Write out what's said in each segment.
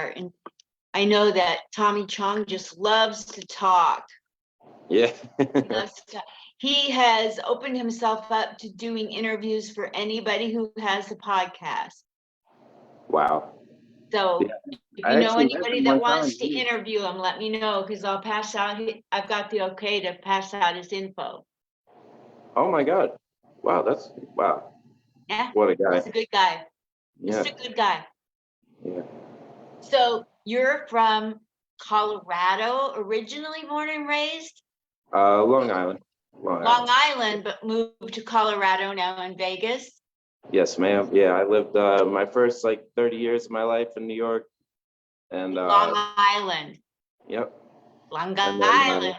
start. And I know that Tommy Chong just loves to talk. Yeah. He has opened himself up to doing interviews for anybody who has a podcast. Wow. So Yeah. if I you know actually met anybody him that one wants time, to too. interview him, let me know, because I'll pass out, I've got the okay to pass out his info. Oh my God. Wow, wow. Yeah, What a guy. he's a good guy. Yeah. Just a good guy. Yeah. So you're from Colorado, originally born and raised? Long Island. Long Island, but moved to Colorado now in Vegas? Yes, ma'am. Yeah, I lived my first like 30 years of my life in New York. And Long Island. Yep. Long And Island.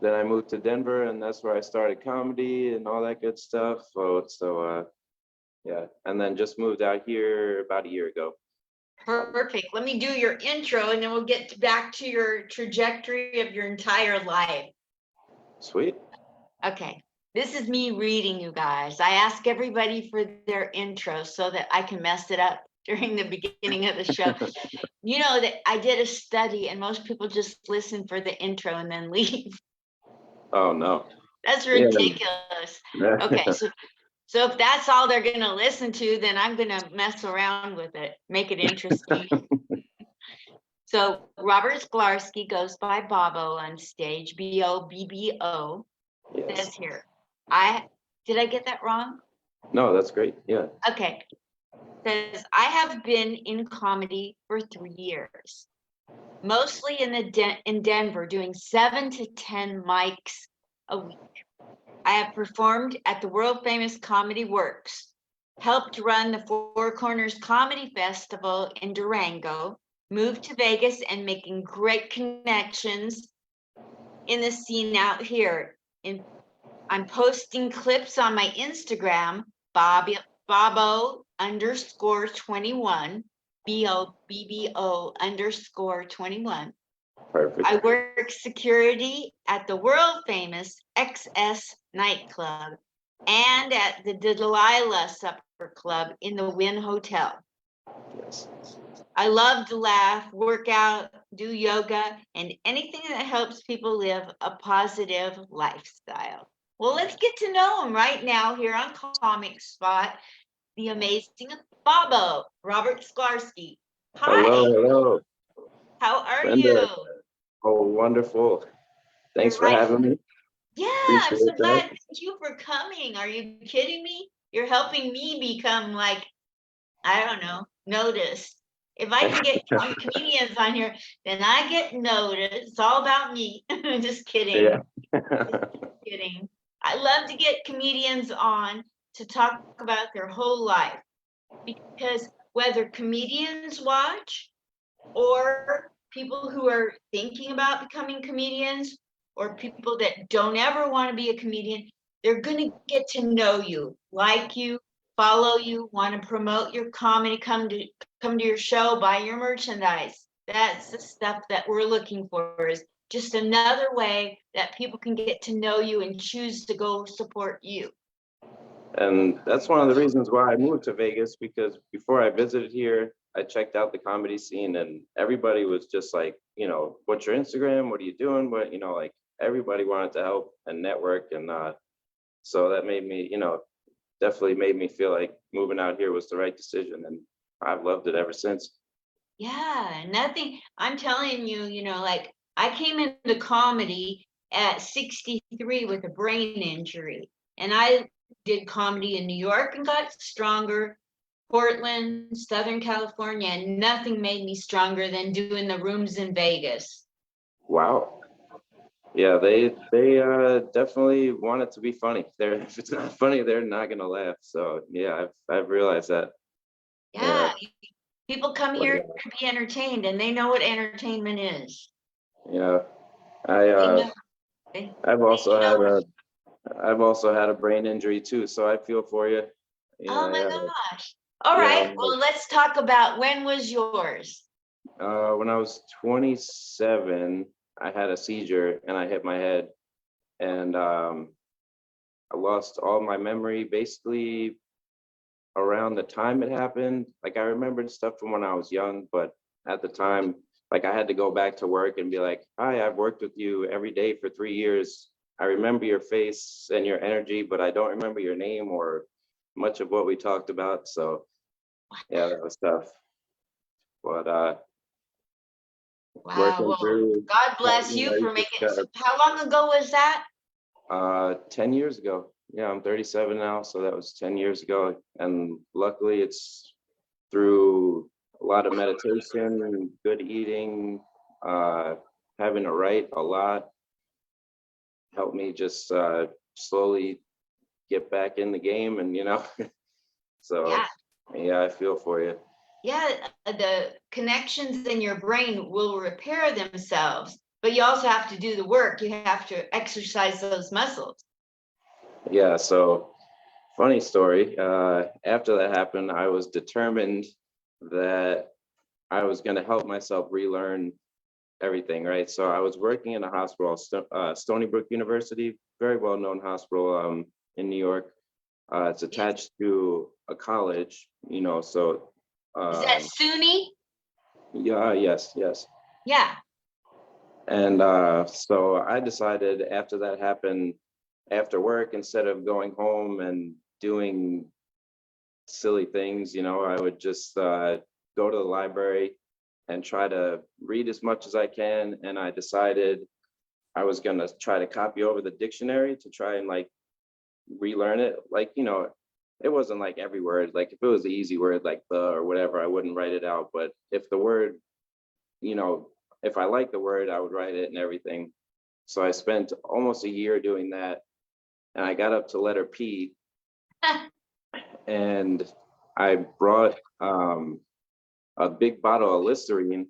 then I moved to Denver, and that's where I started comedy and all that good stuff. So yeah, and then just moved out here about a year ago. Perfect. Let me do your intro, and then we'll get back to your trajectory of your entire life. Sweet. Okay. This is me reading, you guys. I ask everybody for their intro so that I can mess it up during the beginning of the show. You know that I did a study, and most people just listen for the intro and then leave. Oh no. That's ridiculous. Yeah. Okay, so if that's all they're going to listen to, then I'm going to mess around with it, make it interesting. So Robert Szklarski goes by Bobbo on stage, Bobbo. Yes. Says here, did I get that wrong? No, that's great. Yeah. Okay. Says, I have been in comedy for 3 years, mostly in Denver, doing 7 to 10 mics a week. I have performed at the world famous Comedy Works, helped run the Four Corners Comedy Festival in Durango, moved to Vegas and making great connections in the scene out here. I'm posting clips on my Instagram, Bobbo_21, BOBBO_21. Perfect. I work security at the world famous XS nightclub and at the Delilah Supper Club in the Wynn Hotel. Yes. I love to laugh, work out, do yoga, and anything that helps people live a positive lifestyle. Well, let's get to know him right now here on Comic Spot, the amazing Bobbo, Robert Szklarski. Hi. Hello. How are Brenda. you? Oh, wonderful. Thanks for having me. Yeah, Appreciate I'm so glad. that. Thank you for coming. Are you kidding me? You're helping me become like, I don't know, noticed. If I can get comedians on here, then I get noticed. It's all about me. Just kidding. Yeah. Just kidding. I love to get comedians on to talk about their whole life, because whether comedians watch or people who are thinking about becoming comedians or people that don't ever want to be a comedian, they're going to get to know you, like you, follow you, want to promote your comedy, come to your show, buy your merchandise. That's the stuff that we're looking for, is just another way that people can get to know you and choose to go support you. And that's one of the reasons why I moved to Vegas, because before I visited here, I checked out the comedy scene, and everybody was just like, what's your Instagram? What are you doing? What, like everybody wanted to help and network. And so that made me, definitely made me feel like moving out here was the right decision. And I've loved it ever since. Yeah, nothing. I'm telling you, like I came into comedy at 63 with a brain injury, and I did comedy in New York and got stronger. Portland, Southern California, and nothing made me stronger than doing the rooms in Vegas. Wow. Yeah, they definitely want it to be funny. If it's not funny, they're not gonna laugh. So yeah, I've realized that. Yeah, people come here to be entertained, and they know what entertainment is. Yeah, I've also had a brain injury too, so I feel for you. Yeah, oh my gosh! All right, well, let's talk about, when was yours? When I was 27, I had a seizure and I hit my head, and I lost all my memory basically around the time it happened. Like I remembered stuff from when I was young, but at the time, like I had to go back to work and be like, hi, I've worked with you every day for 3 years. I remember your face and your energy, but I don't remember your name or much of what we talked about. So yeah, that was tough. But Wow. working Well, through, God bless you for you making just it. How long ago was that? 10 years ago. Yeah, I'm 37 now, so that was 10 years ago. And luckily it's through a lot of meditation, good eating, having to write a lot, helped me just slowly get back in the game. And, so Yeah. yeah, I feel for you. Yeah, the connections in your brain will repair themselves, but you also have to do the work. You have to exercise those muscles. Yeah, so funny story. After that happened, I was determined that I was going to help myself relearn everything, right? So I was working in a hospital, Stony Brook University, very well-known hospital in New York. It's attached to a college, so Is that um, SUNY? yeah, yes. Yeah. And so I decided after that happened, after work, instead of going home and doing silly things, I would just go to the library and try to read as much as I can. And I decided I was going to try to copy over the dictionary to try and like relearn it. Like, it wasn't like every word. Like if it was the easy word, like the or whatever, I wouldn't write it out. But if the word, if I liked the word, I would write it and everything. So I spent almost a year doing that. And I got up to letter P and I brought a big bottle of Listerine,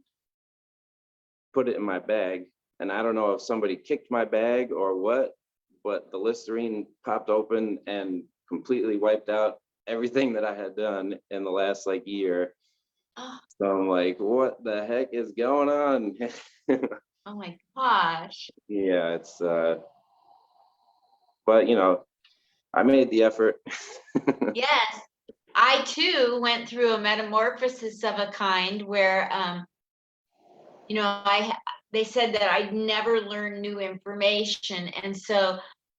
put it in my bag. And I don't know if somebody kicked my bag or what, but the Listerine popped open and completely wiped out everything that I had done in the last like year. Oh, So I'm like, what the heck is going on? oh my gosh. Yeah, it's but I made the effort. Yes. I too went through a metamorphosis of a kind where they said that I'd never learn new information. And so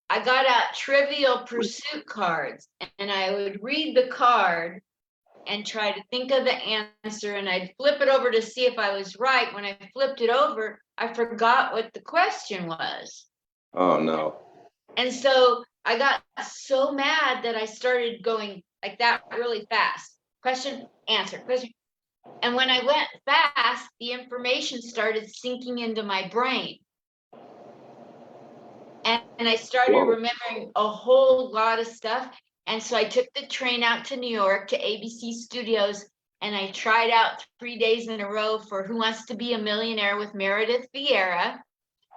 I got out Trivial Pursuit cards and I would read the card and try to think of the answer, and I'd flip it over to see if I was right. When I flipped it over, I forgot what the question was. Oh no. And so I got so mad that I started going like that really fast. Question, answer, question. And when I went fast, the information started sinking into my brain. And I started Whoa. remembering a whole lot of stuff. And so I took the train out to New York to ABC Studios and I tried out 3 days in a row for Who Wants to Be a Millionaire with Meredith Vieira.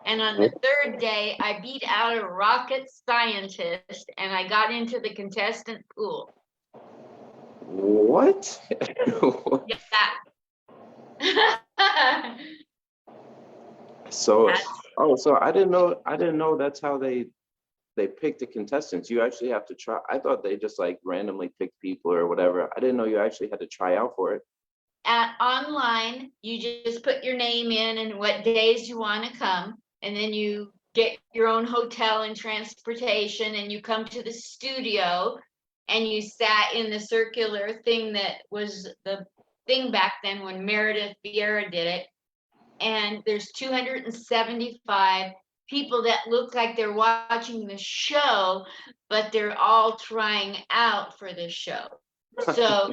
And on the third day, I beat out a rocket scientist and I got into the contestant pool. What? Yeah. So, so I didn't know that's how they pick the contestants. You actually have to try. I thought they just like randomly picked people or whatever. I didn't know you actually had to try out for it. Online, you just put your name in and what days you want to come, and then you get your own hotel and transportation, and you come to the studio, and you sat in the circular thing that was the thing back then when Meredith Vieira did it. And there's 275 people that look like they're watching the show, but they're all trying out for the show. So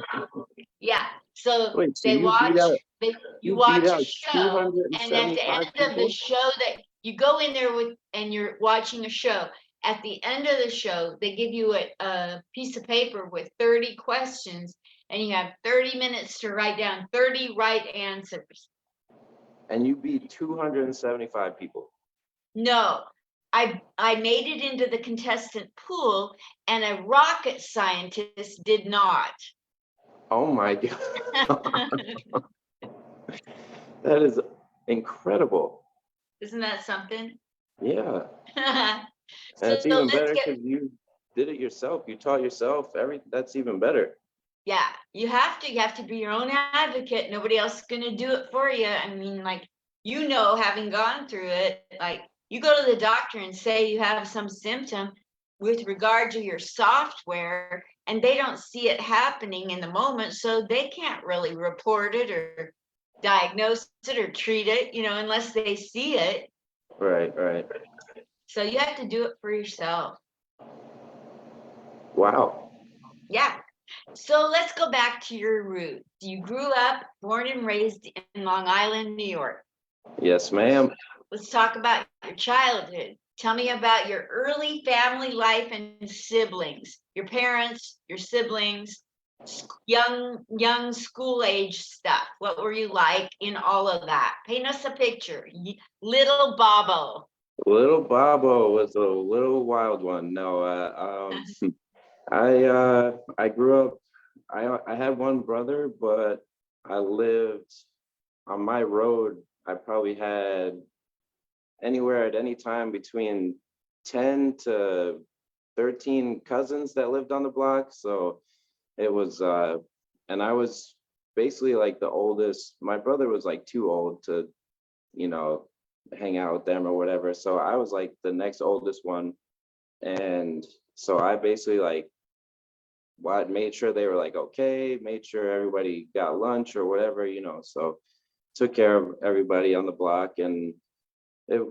yeah, so Wait, so they watch, you you beat watch a out show, and at the 275 end of the people? show that you go in there with, and you're watching a show. At the end of the show, they give you a piece of paper with 30 questions, and you have 30 minutes to write down 30 right answers. And you beat 275 people. No, I made it into the contestant pool, and a rocket scientist did not. Oh my God. That is incredible. Isn't that something? Yeah. And So it's even let's better get, because you did it yourself. You taught yourself everything. That's even better. Yeah, you have to be your own advocate. Nobody else is gonna do it for you. I mean, like, having gone through it, like, you go to the doctor and say you have some symptom with regard to your software, and they don't see it happening in the moment, so they can't really report it or diagnose it or treat it, unless they see it. Right, right. So you have to do it for yourself. Wow. Yeah. So let's go back to your roots. You grew up, born and raised in Long Island, New York. Yes, ma'am. Let's talk about your childhood. Tell me about your early family life and siblings, your parents, your siblings, young school age stuff. What were you like in all of that? Paint us a picture. Little Bobbo. Little Bobbo was a little wild one. No, I grew up. I had one brother, but I lived on my road. I probably had anywhere at any time between 10 to 13 cousins that lived on the block. So it was, and I was basically like the oldest. My brother was like too old to, you know, hang out with them or whatever. So I was like the next oldest one. And so I basically like what made sure they were like okay, made sure everybody got lunch or whatever, so took care of everybody on the block, and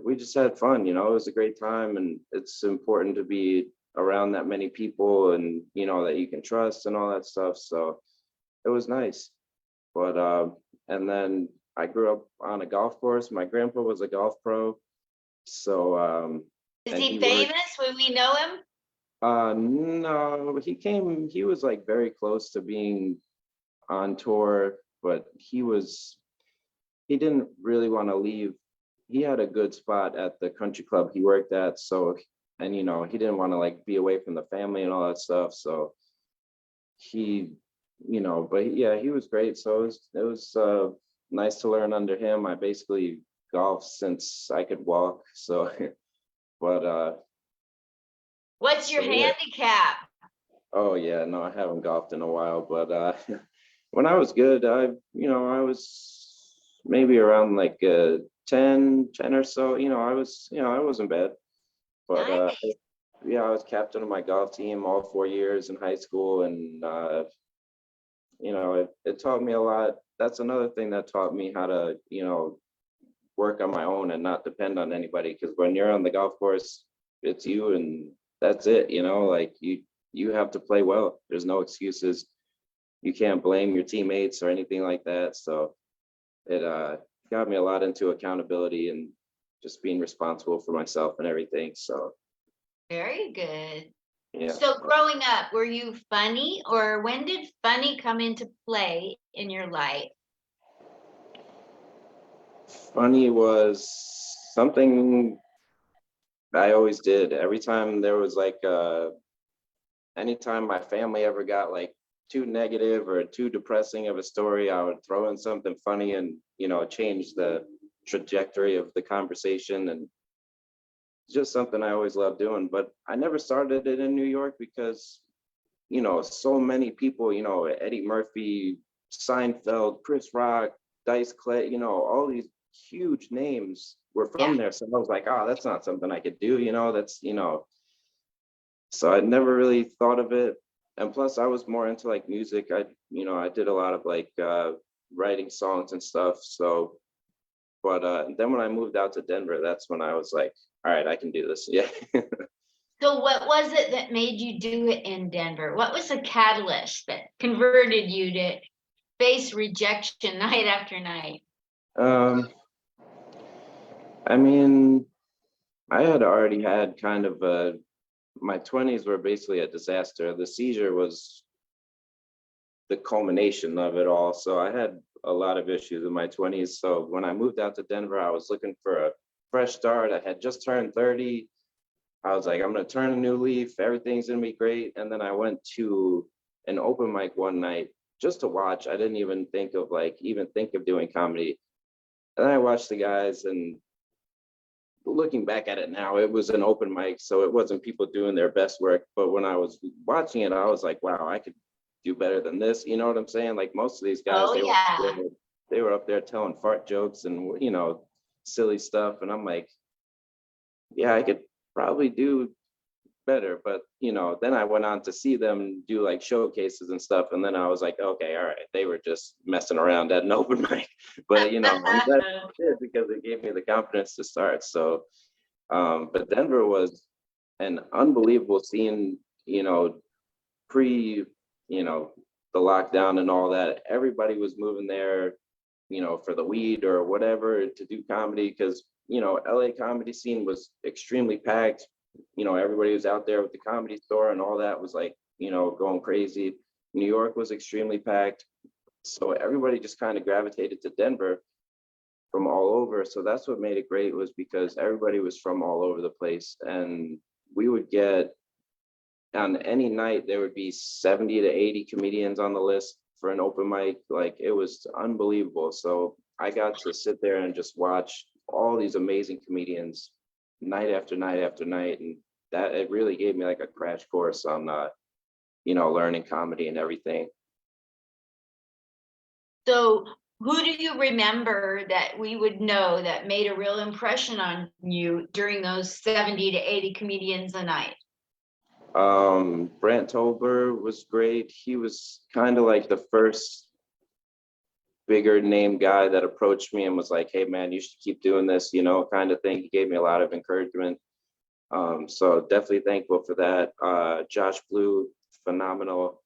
we just had fun. It was a great time, and it's important to be around that many people and that you can trust and all that stuff. So it was nice. But and then I grew up on a golf course. My grandpa was a golf pro. So Is and he he worked. famous? Will we know him? No, he was like very close to being on tour, but he didn't really want to leave. He had a good spot at the country club he worked at. So, and he didn't want to like be away from the family and all that stuff. So he, but yeah, he was great. So it was nice to learn under him. I basically golfed since I could walk. So, but What's your so yeah. handicap? Oh yeah, no, I haven't golfed in a while, but when I was good, I was maybe around like 10 or so. I wasn't bad, but Nice. yeah, I was captain of my golf team all 4 years in high school, and it taught me a lot. That's another thing that taught me how to, work on my own and not depend on anybody. Because when you're on the golf course, it's you and that's it. Like you have to play well. There's no excuses. You can't blame your teammates or anything like that. So it got me a lot into accountability and just being responsible for myself and everything. So Very good. yeah. So growing up, were you funny, or when did funny come into play in your life? Funny was something I always did. Every time there was like anytime my family ever got like too negative or too depressing of a story, I would throw in something funny and change the trajectory of the conversation. And it's just something I always loved doing. But I never started it in New York because so many people, Eddie Murphy, Seinfeld, Chris Rock, Dice Clay, all these huge names were Yeah. from there. So I was like, oh, that's not something I could do, that's so I never really thought of it. And plus I was more into like music. I did a lot of like writing songs and stuff. So, but then when I moved out to Denver, that's when I was like, all right, I can do this. Yeah. So what was it that made you do it in Denver? What was the catalyst that converted you to face rejection night after night? um, I mean, I had already had kind of my 20s were basically a disaster. The seizure was the culmination of it all. So I had a lot of issues in my 20s. So when I moved out to Denver, I was looking for a fresh start. I had just turned 30. I was like, I'm going to turn a new leaf. Everything's going to be great. And then I went to an open mic one night just to watch. I didn't even think of doing comedy. And then I watched the guys, and looking back at it now, it was an open mic. So it wasn't people doing their best work. But when I was watching it, I was like, wow, I could do better than this. You know what I'm saying? Like most of these guys, Oh, yeah. they were up there telling fart jokes and, you know, silly stuff. And I'm like, yeah, I could probably do better. But, you know, then I went on to see them do like showcases and stuff. And then I was like, okay, all right, they were just messing around at an open mic. But, you know, I'm glad they did because it gave me the confidence to start. So, but Denver was an unbelievable scene, you know, pre, you know, the lockdown and all that. Everybody was moving there, you know, for the weed or whatever to do comedy because, you know, LA comedy scene was extremely packed. You know, everybody was out there with the Comedy Store and all that was like, you know, going crazy. New York was extremely packed. So everybody just kind of gravitated to Denver from all over. So that's what made it great was because everybody was from all over the place. And we would get on any night, there would be 70 to 80 comedians on the list for an open mic. Like it was unbelievable. So I got to sit there and just watch all these amazing comedians night after night after night. And that it really gave me like a crash course on, you know, learning comedy and everything. So who do you remember that we would know that made a real impression on you during those 70 to 80 comedians a night? Brant Tolber was great. He was kind of like the first bigger name guy that approached me and was like, hey man, you should keep doing this, you know, kind of thing. He gave me a lot of encouragement. So definitely thankful for that. Josh Blue, phenomenal.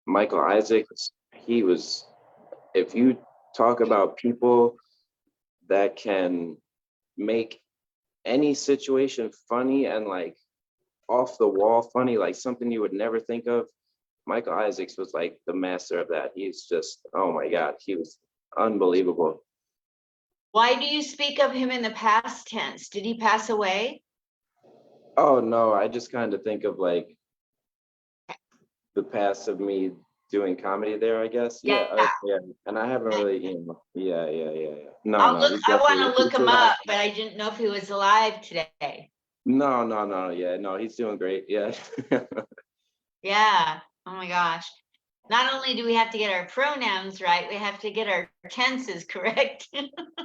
Michael Isaacs, he was, if you talk about people that can make any situation funny and like off the wall funny, like something you would never think of, Michael Isaacs was like the master of that. He's just, oh my God, he was unbelievable. Why do you speak of him in the past tense? Did he pass away? Oh no, I just kind of think of like the past of me doing comedy there, I guess. Yeah, Yeah. yeah. And I haven't really, you know, yeah. No, I'll no, look, he's I want definitely, to look him up, but I didn't know if he was alive today. no, yeah, no, he's doing great. Yeah. Yeah. Oh my gosh. Not only do we have to get our pronouns right, we have to get our tenses correct.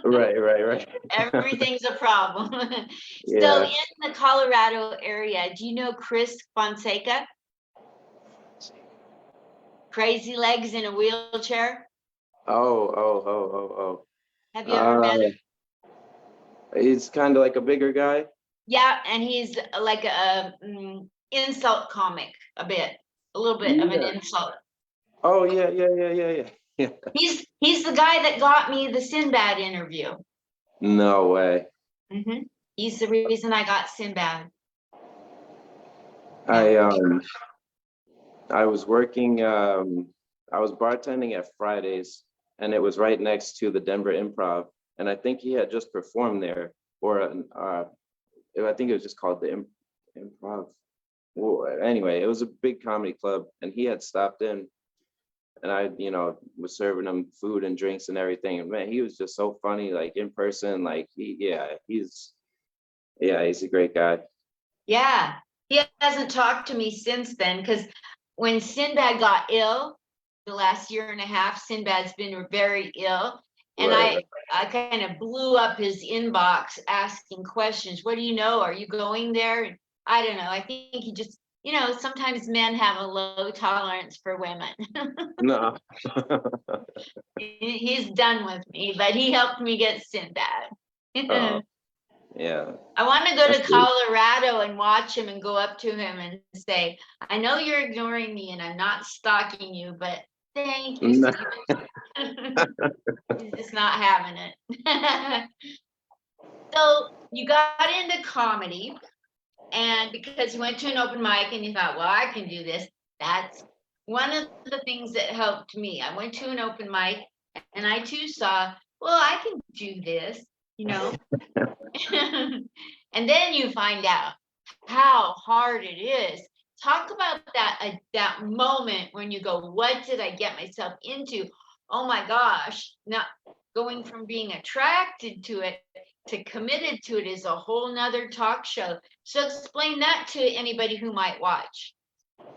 Right. Everything's a problem. So Yeah. in the Colorado area, do you know Chris Fonseca? Crazy legs in a wheelchair. Oh. Have you ever met him? He's kind of like a bigger guy. Yeah, and he's like a insult comic, a little bit of an Yeah. insult. Oh yeah. He's the guy that got me the Sinbad interview. No way. He's the reason I got Sinbad. I Yeah. um I was working I was bartending at Fridays and it was right next to the Denver Improv and I think he had just performed there or I think it was just called the Improv. Well, anyway, it was a big comedy club and he had stopped in and I, you know, was serving him food and drinks and everything. And man, he was just so funny, like in person, like he's a great guy. Yeah. He hasn't talked to me since then because when Sinbad got ill, the last year and a half, Sinbad's been very ill. And Right. I kind of blew up his inbox asking questions. What do you know? Are you going there? And I don't know. I think he just, you know, sometimes men have a low tolerance for women. No. He's done with me, but he helped me get Sinbad. Oh, yeah. I want to go That's to good. Colorado and watch him and go up to him and say, I know you're ignoring me and I'm not stalking you, but thank you, No. Steve. He's just not having it. So you got into comedy, and because you went to an open mic and you thought, well, I can do this. That's one of the things that helped me. I went to an open mic and I too saw, well, I can do this, you know. And then you find out how hard it is. Talk about that moment when you go, what did I get myself into? Oh my gosh, not going from being attracted to it to committed to it is a whole nother talk show. So explain that to anybody who might watch.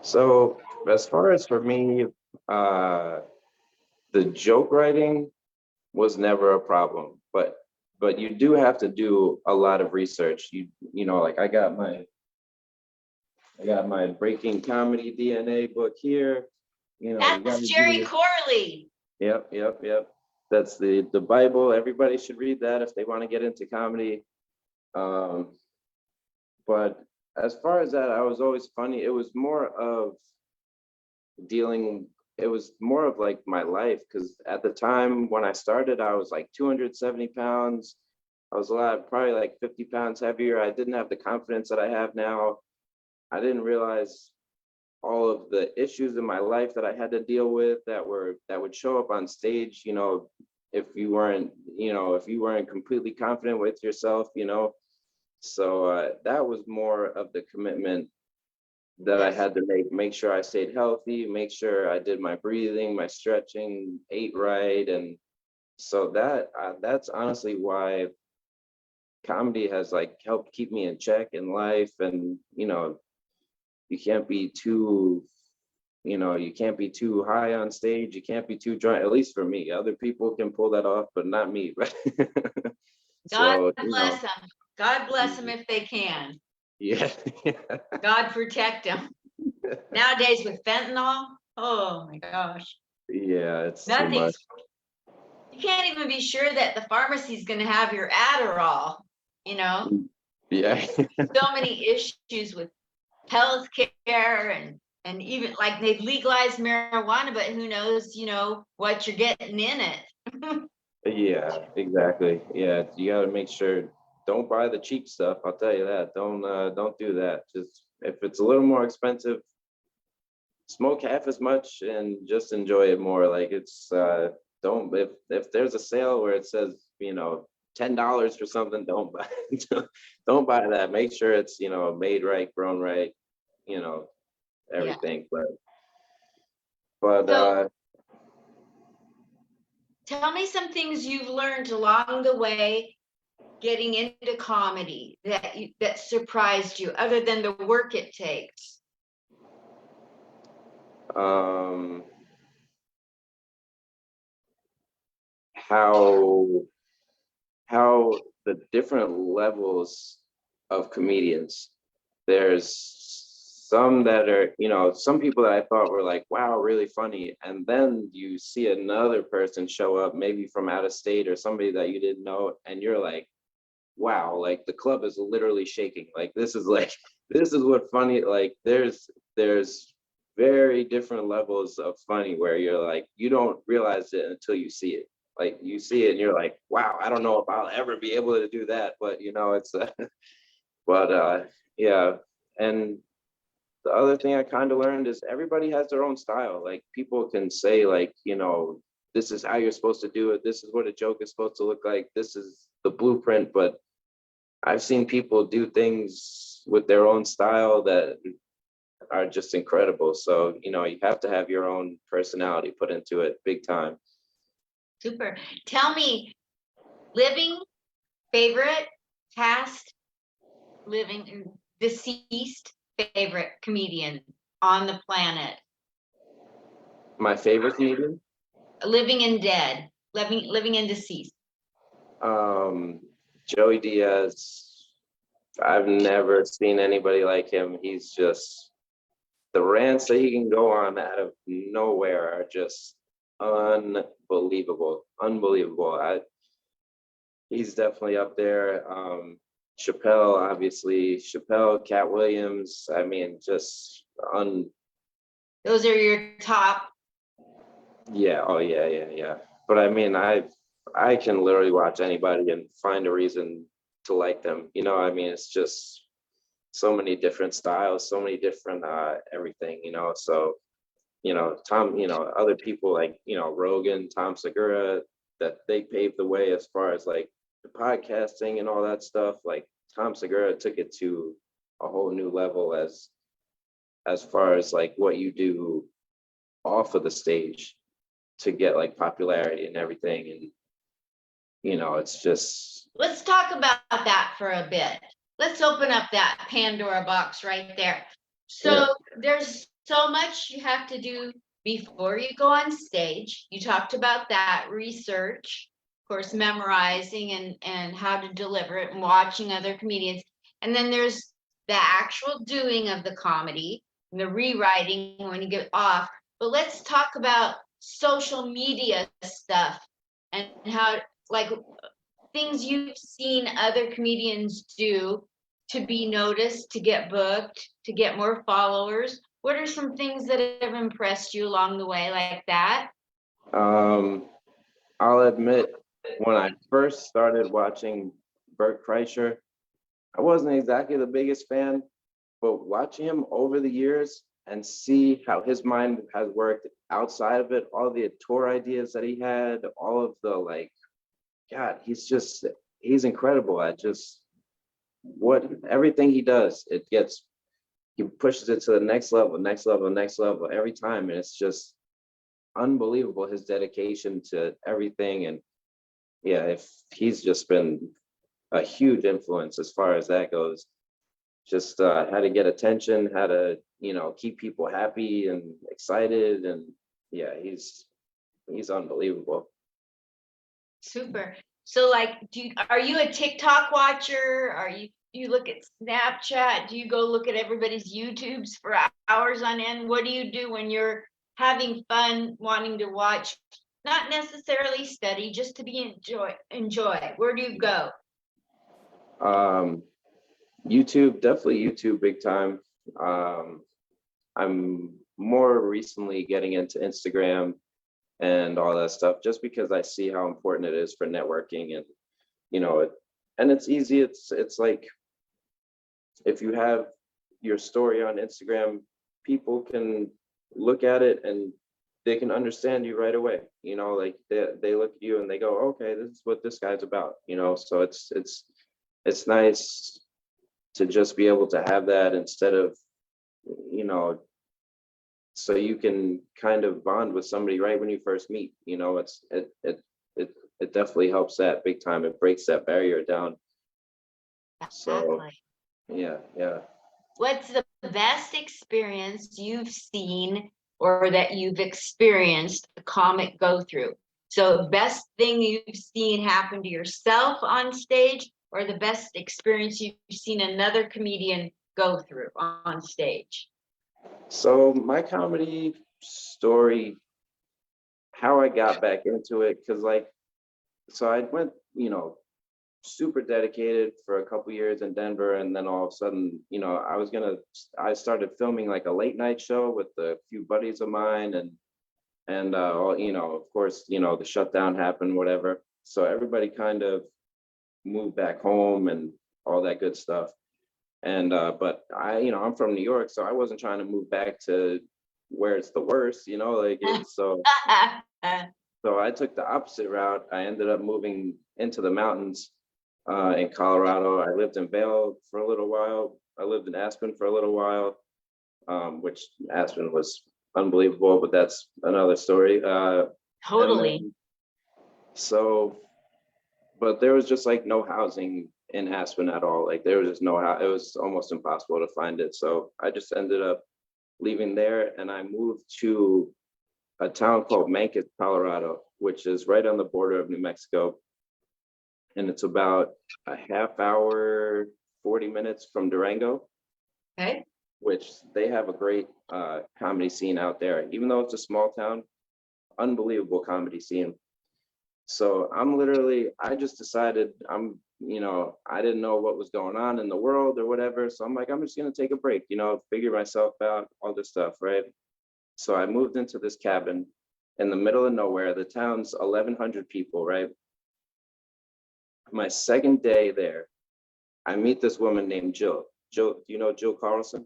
So as far as for me, uh, the joke writing was never a problem, but you do have to do a lot of research. You know, like I got my Breaking Comedy DNA book here. You know, you got That's to Jerry do. Corley. Yep. That's the Bible. Everybody should read that if they want to get into comedy. Um, but as far as that, I was always funny. It was more of dealing. It was more of like my life because at the time when I started, I was like 270 pounds. I was probably like 50 pounds heavier. I didn't have the confidence that I have now. I didn't realize all of the issues in my life that I had to deal with that would show up on stage, you know, if you weren't completely confident with yourself, you know. So that was more of the commitment that I Yes. had to make sure I stayed healthy, make sure I did my breathing, my stretching, ate right. And so that's honestly why comedy has like helped keep me in check in life. And, you know, you can't be too you can't be too high on stage. You can't be too drunk, at least for me. Other people can pull that off, but not me. Right? God So, bless them. God bless them if they can. yeah. God protect them. Nowadays with fentanyl, oh my gosh, Yeah, it's too much. nothing's, you can't even be sure that the pharmacy's gonna have your Adderall, you know? Yeah. So many issues with healthcare and even like they've legalized marijuana, but who knows, you know, what you're getting in it. Yeah, exactly. Yeah, you got to make sure, don't buy the cheap stuff. I'll tell you that. Don't do that. Just if it's a little more expensive, smoke half as much and just enjoy it more. Like it's don't if there's a sale where it says, you know, $10 for something, don't buy don't buy that. Make sure it's, you know, made right, grown right, you know, Yeah. everything. But So tell me some things you've learned along the way getting into comedy that surprised you, other than the work it takes. um how the different levels of comedians. There's some that are, you know, some people that I thought were like, wow, really funny. And then you see another person show up, maybe from out of state or somebody that you didn't know, and you're like, wow, like the club is literally shaking. Like this is like, this is what funny, like there's very different levels of funny where you're like, you don't realize it until you see it. Like you see it and you're like, wow, I don't know if I'll ever be able to do that, but you know, it's but yeah. And the other thing I kind of learned is everybody has their own style. Like people can say like, you know, this is how you're supposed to do it. This is what a joke is supposed to look like. This is the blueprint. But I've seen people do things with their own style that are just incredible. So, you know, you have to have your own personality put into it big time. Super. Tell me, living, favorite, past, living, deceased, favorite comedian on the planet. My favorite comedian, Living and dead, living and deceased. um, Joey Diaz. I've never seen anybody like him. He's just the rants that he can go on out of nowhere are just unbelievable. Unbelievable. He's definitely up there. Chappelle, obviously. Chappelle, Cat Williams. I mean, just Those are your top. yeah. Oh yeah. But I mean, I can literally watch anybody and find a reason to like them. You know, I mean, it's just so many different styles, so many different everything. You know, so you know, other people like, you know, Rogan, Tom Segura, that they paved the way as far as like the podcasting and all that stuff. Like Tom Segura took it to a whole new level as far as like what you do off of the stage to get like popularity and everything. And, you know, it's just, Let's talk about that for a bit. Let's open up that Pandora box right there. So there's so much you have to do before you go on stage. You talked about that research, of course, memorizing and how to deliver it and watching other comedians. And then there's the actual doing of the comedy and the rewriting when you get off. But let's talk about social media stuff and how, like, things you've seen other comedians do to be noticed, to get booked, to get more followers. What are some things that have impressed you along the way like that? Um, I'll admit, when I first started watching Bert Kreischer, I wasn't exactly the biggest fan, but watching him over the years and see how his mind has worked outside of it, all the tour ideas that he had, all of the like, God, he's incredible at just what everything he does. He pushes it to the next level, next level, next level every time. And it's just unbelievable his dedication to everything. And yeah, if he's just been a huge influence as far as that goes. Just how to get attention, how to keep people happy and excited, and yeah, he's unbelievable. Super. So like, are you a TikTok watcher? Do you look at Snapchat? Do you go look at everybody's YouTubes for hours on end? What do you do when you're having fun, wanting to watch, not necessarily study, just to be enjoy? Where do you go? Um, YouTube, definitely YouTube, big time. I'm more recently getting into Instagram and all that stuff, just because I see how important it is for networking, and and it's easy. It's like if you have your story on Instagram, people can look at it and they can understand you right away. Like they look at you and they go, okay, this is what this guy's about. So it's nice to just be able to have that instead of, you know, so you can kind of bond with somebody right when you first meet. It definitely helps that big time. It breaks that barrier down. So Exactly. yeah. What's the best experience you've seen or that you've experienced a comic go through? So best thing you've seen happen to yourself on stage, or the best experience you've seen another comedian go through on stage? So my comedy story, how I got back into it, because so I went, super dedicated for a couple years in Denver, and then all of a sudden, I started filming like a late night show with a few buddies of mine, and of course, the shutdown happened, whatever. So everybody kind of moved back home and all that good stuff. And but I'm from New York, so I wasn't trying to move back to where it's the worst, so I took the opposite route. I ended up moving into the mountains in Colorado. I lived in Vail for a little while. I lived in Aspen for a little while, which Aspen was unbelievable, but that's another story. And Totally. then, so, but there was just like no housing in Aspen at all. Like there was just no house. It was almost impossible to find it. So I just ended up leaving there, and I moved to a town called Mancos, Colorado, which is right on the border of New Mexico. And it's about a half hour, 40 minutes from Durango, Okay. which they have a great comedy scene out there. Even though it's a small town, unbelievable comedy scene. So I just decided I didn't know what was going on in the world or whatever. So I'm like, I'm just going to take a break, figure myself out, all this stuff, right? So I moved into this cabin in the middle of nowhere. The town's 1,100 people, right? My second day there, I meet this woman named Jill. Jill, do you know Jill Carlson?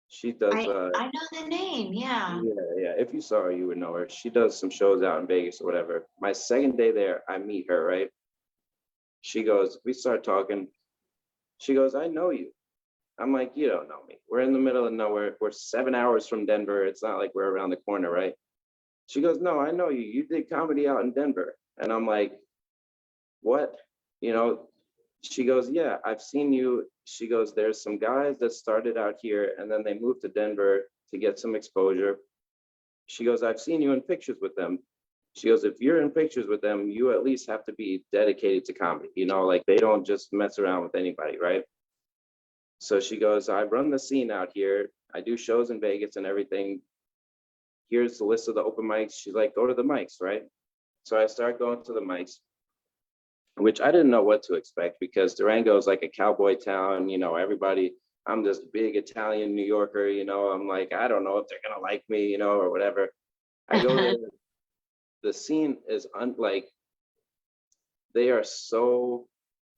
She does, I know the name, yeah. yeah. If you saw her, you would know her. She does some shows out in Vegas or whatever. My second day there, I meet her, right? We start talking. She goes, I know you. I'm like, you don't know me. We're in the middle of nowhere. We're 7 hours from Denver. It's not like we're around the corner, right? She goes, no, I know you. You did comedy out in Denver. And I'm like, what? She goes, yeah, I've seen you. she goes, there's some guys that started out here and then they moved to Denver to get some exposure. She goes, I've seen you in pictures with them. She goes, if you're in pictures with them, you at least have to be dedicated to comedy. You know, like they don't just mess around with anybody, right? So she goes, I run the scene out here. I do shows in Vegas and everything. Here's the list of the open mics. She's like, go to the mics, right? So I start going to the mics, which I didn't know what to expect because Durango is like a cowboy town. You know, everybody, I'm this big Italian New Yorker, you know, I'm like, I don't know if they're gonna like me, you know, or whatever. I go there, the scene is like, they are so,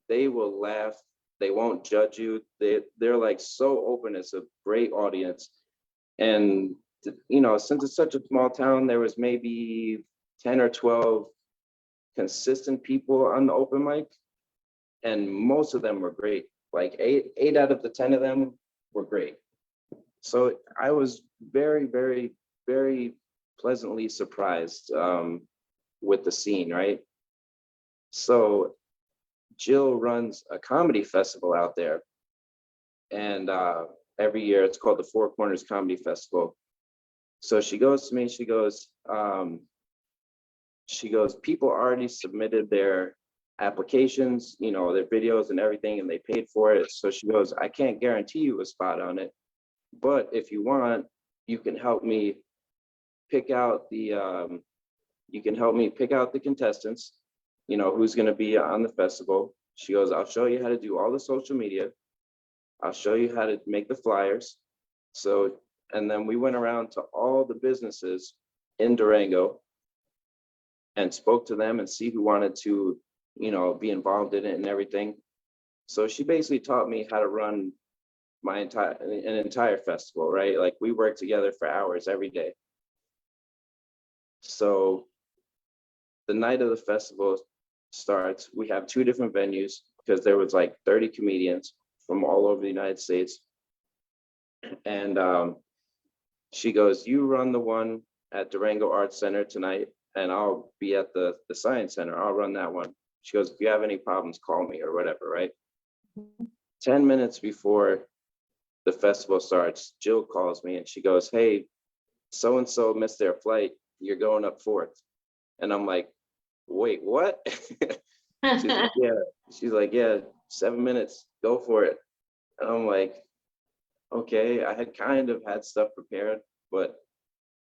they will laugh, they won't judge you. They're like so open. It's a great audience. And, you know, since it's such a small town, there was maybe 10 or 12 consistent people on the open mic, and most of them were great. Like eight out of the 10 of them were great. So I was very, very, very pleasantly surprised with the scene, right? So Jill runs a comedy festival out there, and every year it's called the Four Corners Comedy Festival. So she goes to me, she goes, people already submitted their applications, you know, their videos and everything, and they paid for it. So she goes, I can't guarantee you a spot on it, but if you want, you can help me pick out the, contestants, you know, who's going to be on the festival. She goes, I'll show you how to do all the social media. I'll show you how to make the flyers. So, and then we went around to all the businesses in Durango and spoke to them and see who wanted to, you know, be involved in it and everything. So she basically taught me how to run an entire festival, right? Like we worked together for hours every day. So the night of the festival starts, we have two different venues because there was like 30 comedians from all over the United States. And she goes, you run the one at Durango Arts Center tonight, and I'll be at the Science Center. I'll run that one. She goes, if you have any problems, call me or whatever, right? 10 minutes before the festival starts, Jill calls me and she goes, hey, so-and-so missed their flight. You're going up fourth. And I'm like, wait, what? She's like, yeah. She's like, yeah, 7 minutes, go for it. And I'm like, okay. I had kind of had stuff prepared, but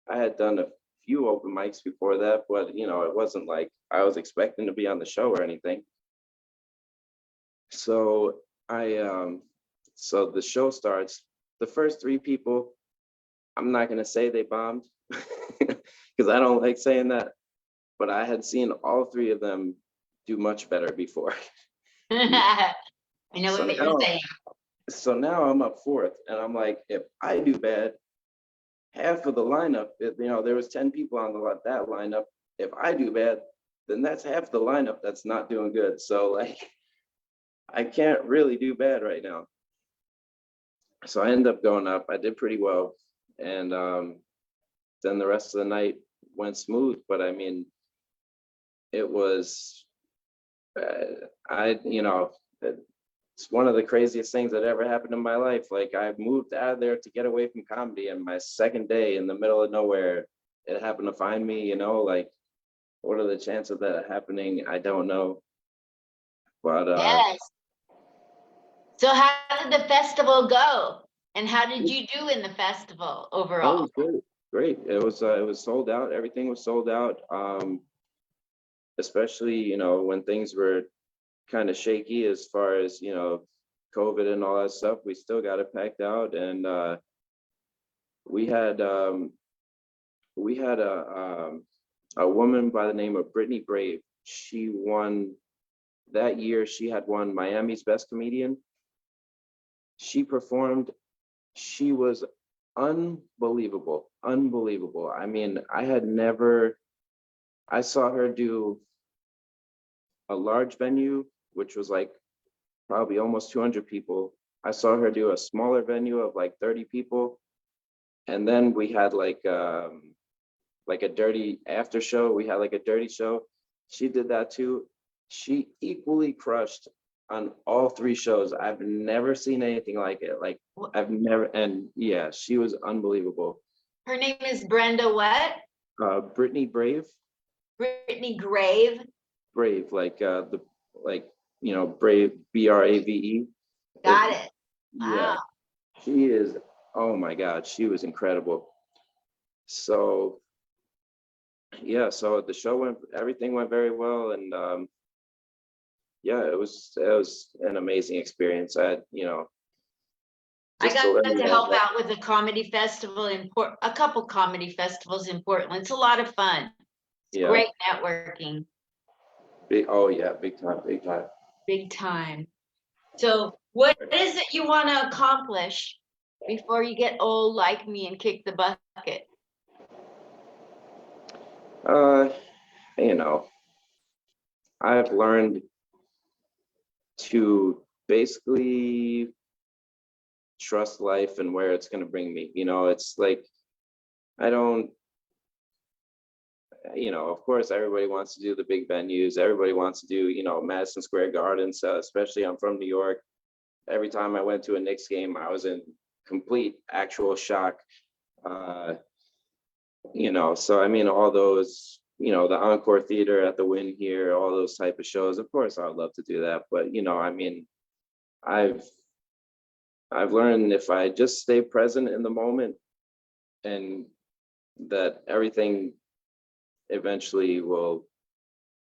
I had done a few open mics before that, but you know, it wasn't like I was expecting to be on the show or anything. So so the show starts. The first three people, I'm not gonna say they bombed because I don't like saying that, but I had seen all three of them do much better before. I know what you're saying. So now I'm up fourth, and I'm like, if I do bad, half of the lineup, you know, there was 10 people on that lineup. If I do bad, then that's half the lineup that's not doing good. So like, I can't really do bad right now. So I ended up going up. I did pretty well. And then the rest of the night went smooth. But I mean, it was, you know, it's one of the craziest things that ever happened in my life. Like I moved out of there to get away from comedy, and my second day in the middle of nowhere, it happened to find me, you know, like what are the chances of that happening? I don't know. But yes. So how did the festival go? And how did you do in the festival overall? It was great. Great. It was sold out. Everything was sold out. Especially, you know, when things were kind of shaky as far as, you know, COVID and all that stuff, we still got it packed out. And we had a woman by the name of Brittany Brave. She won that year. She had won Miami's Best Comedian. She performed. She was unbelievable. I mean, I saw her do a large venue, which was like probably almost 200 people. I saw her do a smaller venue of like 30 people. And then we had like a dirty after show. We had like a dirty show. She did that too. She equally crushed on all three shows. I've never seen anything like it. Like I've never, and yeah, she was unbelievable. Her name is Brenda what? Brittany Brittany Grave. Brave, like like Brave, Brave. Got it. Yeah, Wow. she is. Oh my God, she was incredible. So yeah, so the show everything went very well, and yeah, it was an amazing experience. I had, I just to got learn to more help about, out with a comedy festival in a couple comedy festivals in Portland. It's a lot of fun. It's yeah, great networking, oh yeah, big time, big time. big time. So what is it you want to accomplish before you get old like me and kick the bucket? Uh, you know, I've learned to basically trust life and where it's going to bring me. It's like I don't, of course, everybody wants to do the big venues. Everybody wants to do, Madison Square Garden. So especially I'm from New York. Every time I went to a Knicks game, I was in complete actual shock. Uh, so I mean, all those, the Encore Theater at the Wynn here, all those type of shows. Of course, I would love to do that, but I mean, I've I've learned if I just stay present in the moment, and that everything eventually will,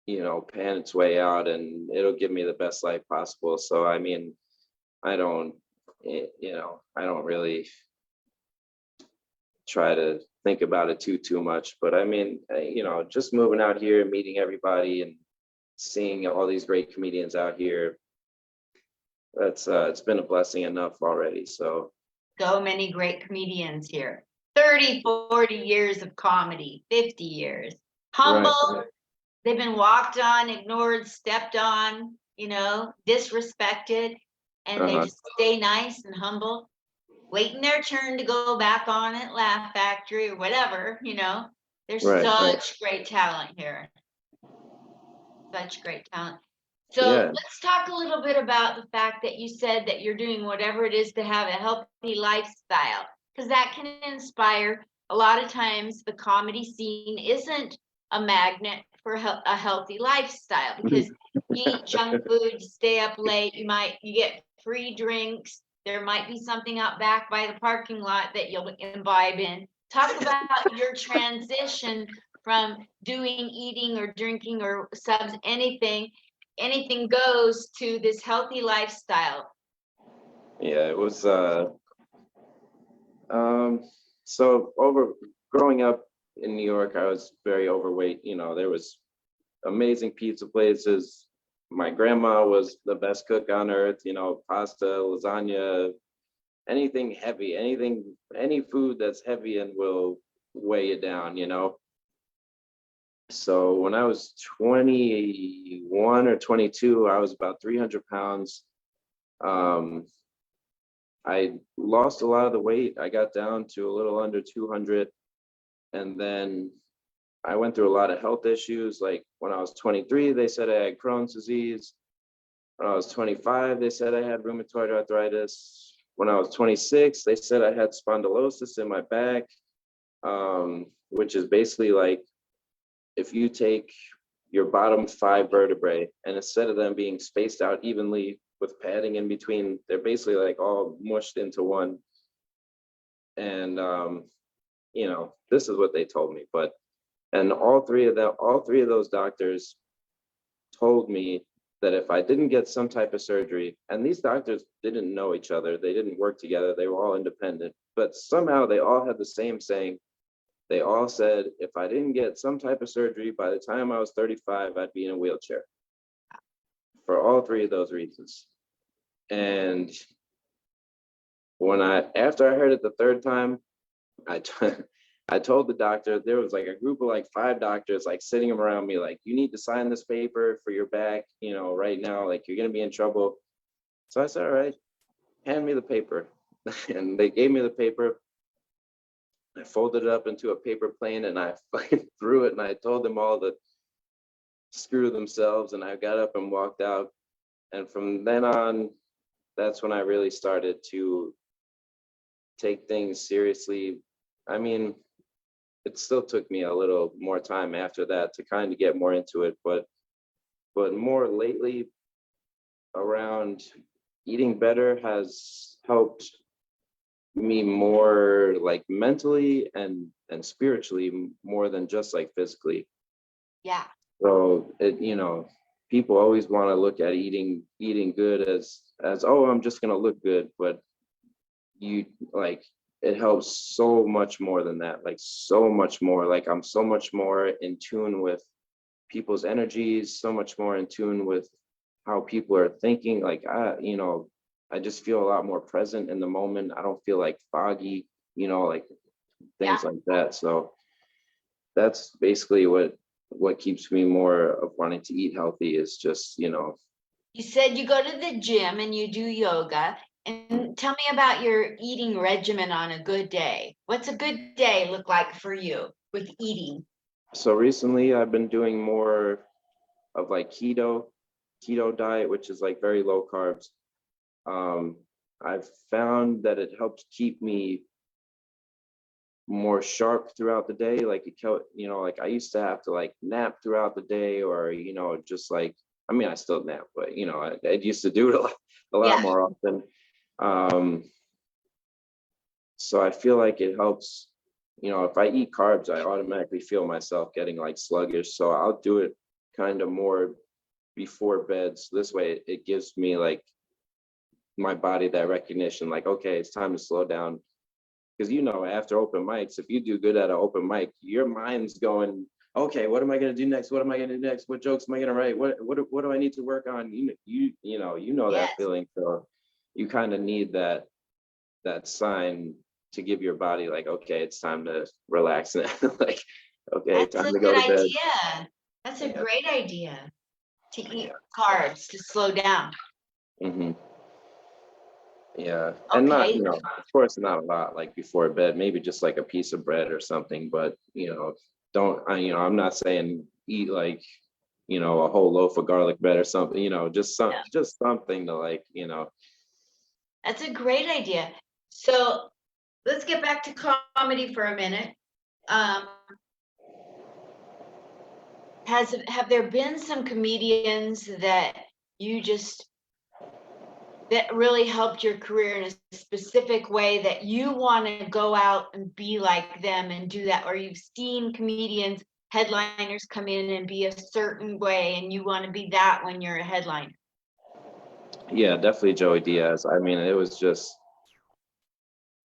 pan its way out, and it'll give me the best life possible. So I mean, I don't, I don't really try to think about it too much. But I mean, just moving out here, meeting everybody, and seeing all these great comedians out here, that's it's been a blessing enough already. So Many great comedians here. 30, 40 years of comedy, 50 years. right, Humble, they've been walked on, ignored, stepped on, disrespected, and they uh-huh, just stay nice and humble, waiting their turn to go back on at Laugh Factory or whatever. There's right, such great talent here. Such great talent. So yeah, let's talk a little bit about the fact that you said that you're doing whatever it is to have a healthy lifestyle, because that can inspire. A lot of times the comedy scene isn't a magnet for a healthy lifestyle, because you eat junk food, you stay up late, you get free drinks, there might be something out back by the parking lot that you'll imbibe in. Talk about your transition from eating or drinking or subs, anything goes, to this healthy lifestyle. yeah. It was um, so over growing up in New York, I was very overweight. There was amazing pizza places. My grandma was the best cook on earth. Pasta, lasagna, anything heavy, any food that's heavy and will weigh you down. So when I was 21 or 22, I was about 300 pounds. Um, I lost a lot of the weight. I got down to a little under 200. And then I went through a lot of health issues. Like when I was 23, they said I had Crohn's disease. When I was 25, they said I had rheumatoid arthritis. When I was 26, they said I had spondylosis in my back, which is basically like if you take your bottom 5 vertebrae, and instead of them being spaced out evenly with padding in between, they're basically like all mushed into one. And this is what they told me. And all three of those doctors told me that if I didn't get some type of surgery, and these doctors didn't know each other, they didn't work together, they were all independent, but somehow they all had the same saying. They all said, if I didn't get some type of surgery by the time I was 35, I'd be in a wheelchair, for all three of those reasons. And after I heard it the third time, I told the doctor, there was like a group of like 5 doctors like sitting around me, like, you need to sign this paper for your back, right now, like you're gonna be in trouble. So I said, all right, hand me the paper. And they gave me the paper. I folded it up into a paper plane and I threw it, and I told them all to screw themselves, and I got up and walked out. And from then on, that's when I really started to take things seriously. I mean, it still took me a little more time after that to kind of get more into it, but more lately around eating better has helped me more like mentally and spiritually more than just like physically. Yeah. So it, people always want to look at eating good as, oh, I'm just gonna look good, but you like it helps so much more than that, like so much more. Like I'm so much more in tune with people's energies, so much more in tune with how people are thinking. Like I just feel a lot more present in the moment. I don't feel like foggy, like Yeah. things like that. So that's basically what keeps me more of wanting to eat healthy is just, You said you go to the gym and you do yoga. And tell me about your eating regimen on a good day. What's a good day look like for you with eating? so recently I've been doing more of like keto diet, which is like very low carbs. Um, I've found that it helps keep me more sharp throughout the day. Like like I used to have to like nap throughout the day, or just like, I mean, I still nap, but I used to do it a lot Yeah. more often. Um, so I feel like it helps. If I eat carbs, I automatically feel myself getting like sluggish. So I'll do it kind of more before bed. So this way it gives me like my body that recognition, like, okay, it's time to slow down. Because after open mics, if you do good at an open mic, your mind's going, okay, what am I gonna do next? What am I gonna do next? What jokes am I gonna write? What do I need to work on? That Yes. feeling. So you kind of need that sign to give your body like, okay, it's time to relax now. Like, okay, That's time a to go good to bed. idea. That's a Yeah. great idea to eat Yeah. carbs to slow down. Hmm. Yeah. And not, Okay. of course, not a lot like before bed, maybe just like a piece of bread or something, but, I'm not saying eat like, a whole loaf of garlic bread or something, just something to like, That's a great idea. So let's get back to comedy for a minute. Um, have there been some comedians that you just that really helped your career in a specific way that you want to go out and be like them and do that, or you've seen comedians, headliners come in and be a certain way and you want to be that when you're a headliner? yeah, definitely Joey Diaz. I mean, it was just,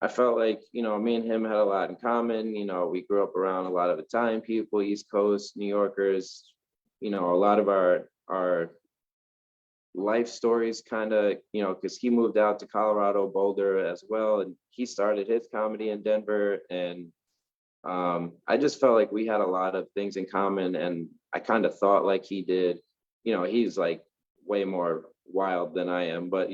I felt like, me and him had a lot in common. We grew up around a lot of Italian people, East Coast, New Yorkers, a lot of our life stories kind of, because he moved out to Colorado, Boulder as well, and he started his comedy in Denver. And I just felt like we had a lot of things in common, and I kind of thought like he did. He's like way more wild than I am, but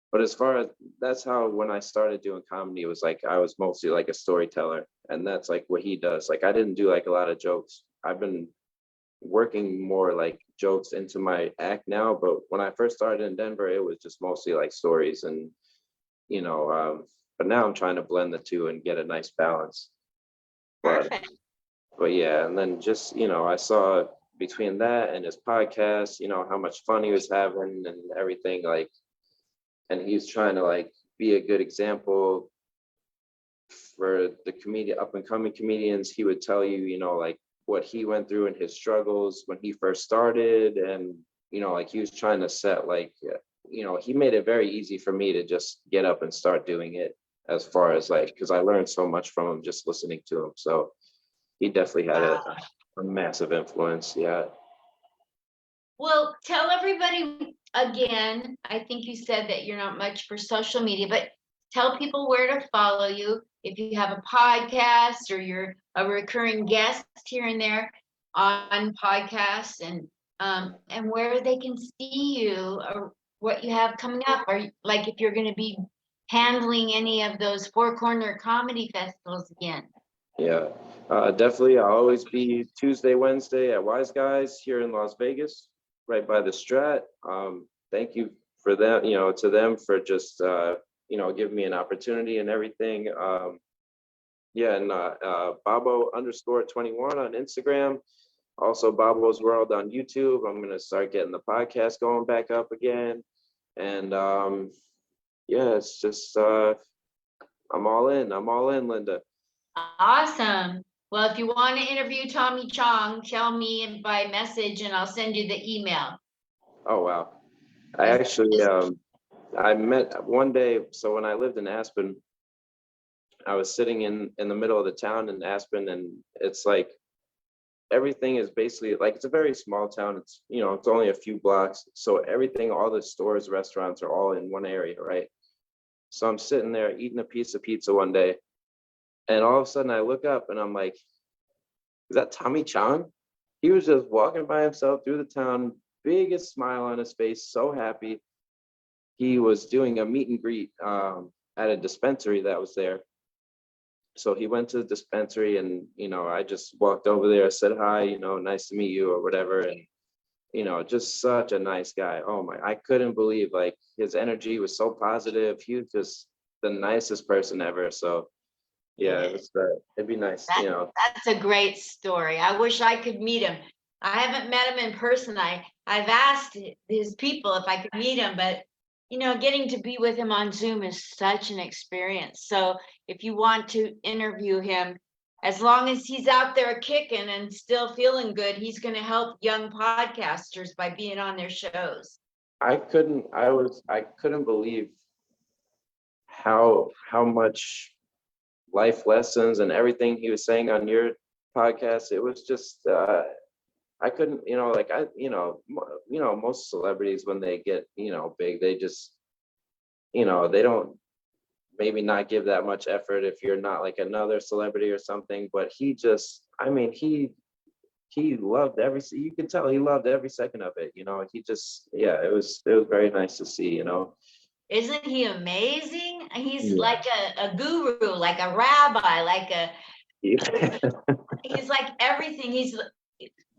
but as far as that's how when I started doing comedy, it was like I was mostly like a storyteller, and that's like what he does. Like I didn't do like a lot of jokes. I've been working more like jokes into my act now, but when I first started in Denver, it was just mostly like stories, and you know um but now I'm trying to blend the two and get a nice balance. but Perfect. but yeah, and then just I saw between that and his podcast, how much fun he was having and everything, like, and he's trying to like be a good example for the comedian up and coming comedians. He would tell you, like what he went through and his struggles when he first started. And like he was trying to set like he made it very easy for me to just get up and start doing it, as far as like, because I learned so much from him just listening to him. So he definitely had Wow. a massive influence. Yeah. Well, tell everybody again. I think you said that you're not much for social media, but tell people where to follow you. If you have a podcast or you're a recurring guest here and there on podcasts, and where they can see you or what you have coming up, or like if you're going to be handling any of those four corner comedy festivals again. Yeah. Definitely. I'll always be Tuesday, Wednesday at Wise Guys here in Las Vegas. right by the Strat. Thank you for them, to them for just, giving me an opportunity and everything. Yeah, and Bobbo _21 on Instagram. Also Bobbo's World on YouTube. I'm gonna start getting the podcast going back up again. And yeah, it's just I'm all in. I'm all in, Linda. Awesome. Well, if you want to interview Tommy Chong, tell me by message and I'll send you the email. Oh wow. I actually I met one day, so when I lived in Aspen, I was sitting in the middle of the town in Aspen, and it's like everything is basically like, it's a very small town. It's, it's only a few blocks. So everything, all the stores, restaurants are all in one area, right? So I'm sitting there eating a piece of pizza one day, and all of a sudden I look up and I'm like, is that Tommy Chong? He was just walking by himself through the town, biggest smile on his face, so happy. He was doing a meet and greet at a dispensary that was there. So he went to the dispensary, and, I just walked over there, said hi, nice to meet you or whatever. And, just such a nice guy. Oh my, I couldn't believe, like, his energy was so positive. He was just the nicest person ever. So yeah, it'd be nice, That's a great story. I wish I could meet him. I haven't met him in person. I've asked his people if I could meet him, but getting to be with him on Zoom is such an experience. So if you want to interview him, as long as he's out there kicking and still feeling good, he's going to help young podcasters by being on their shows. I couldn't believe how much life lessons and everything he was saying on your podcast. It was just I couldn't, most celebrities, when they get, big, they just, they don't maybe not give that much effort if you're not like another celebrity or something. But he just, he loved you can tell he loved every second of it. He just, yeah, it was very nice to see. Isn't he amazing? He's Yeah. like a guru, like a rabbi, Yeah. he's like everything. He's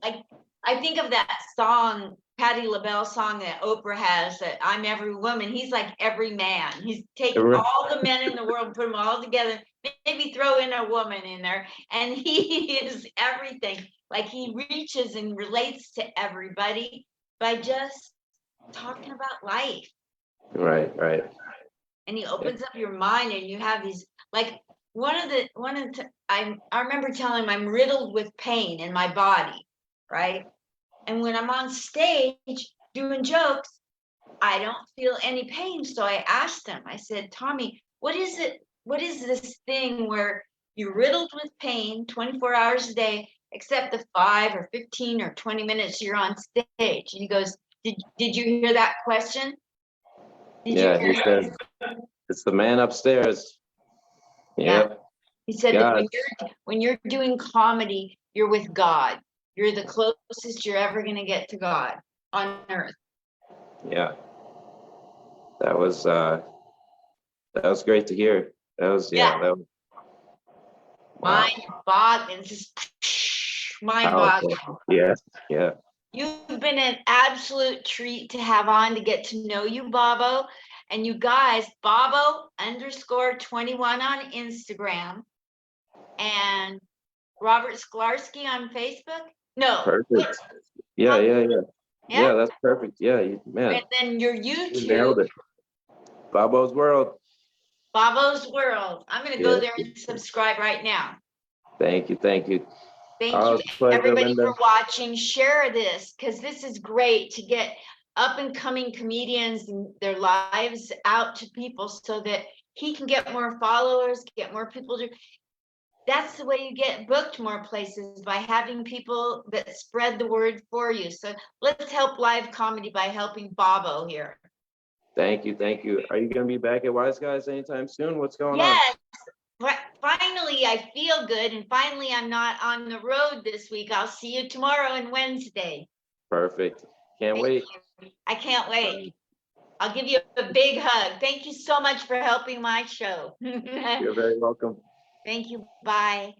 like, I think of that song, Patti LaBelle song that Oprah has, that I'm every woman. He's like every man. He's taken all the men in the world, put them all together, maybe throw in a woman in there, and he is everything. Like, he reaches and relates to everybody by just talking about life. Right. And he opens up your mind, and you have these, like, I remember telling him I'm riddled with pain in my body, right? And when I'm on stage doing jokes, I don't feel any pain. So I asked him, I said, Tommy, what is it? What is this thing where you're riddled with pain 24 hours a day, except the 5 or 15 or 20 minutes you're on stage? And he goes, did you hear that question? Yeah, he said, it's the man upstairs. Yeah. He said that when you're doing comedy, you're with God. You're the closest you're ever going to get to God on earth. Yeah. That was great to hear. That was, that was, wow. Mind-boggling, just mind-boggling. Yeah. You've been an absolute treat to have on, to get to know you, Bobbo. And you guys, Bobbo _21 on Instagram, and Robert Szklarski on Facebook. No. Perfect. Yeah, that's perfect. Yeah, man. And then your YouTube. You nailed it. Bobbo's World. Bobbo's World. I'm going to go there and subscribe right now. Thank you. Thank you, everybody, for watching. Share this, because this is great to get up and coming comedians and their lives out to people, so that he can get more followers, get more people to. That's the way you get booked more places, by having people that spread the word for you. So let's help live comedy by helping Bobbo here. Thank you. Are you going to be back at Wise Guys anytime soon? What's going on? Yes. Finally, I feel good, and finally I'm not on the road this week. I'll see you tomorrow and Wednesday. Perfect. Can't wait. I can't wait. I'll give you a big hug. Thank you so much for helping my show. You're very welcome. Thank you. Bye.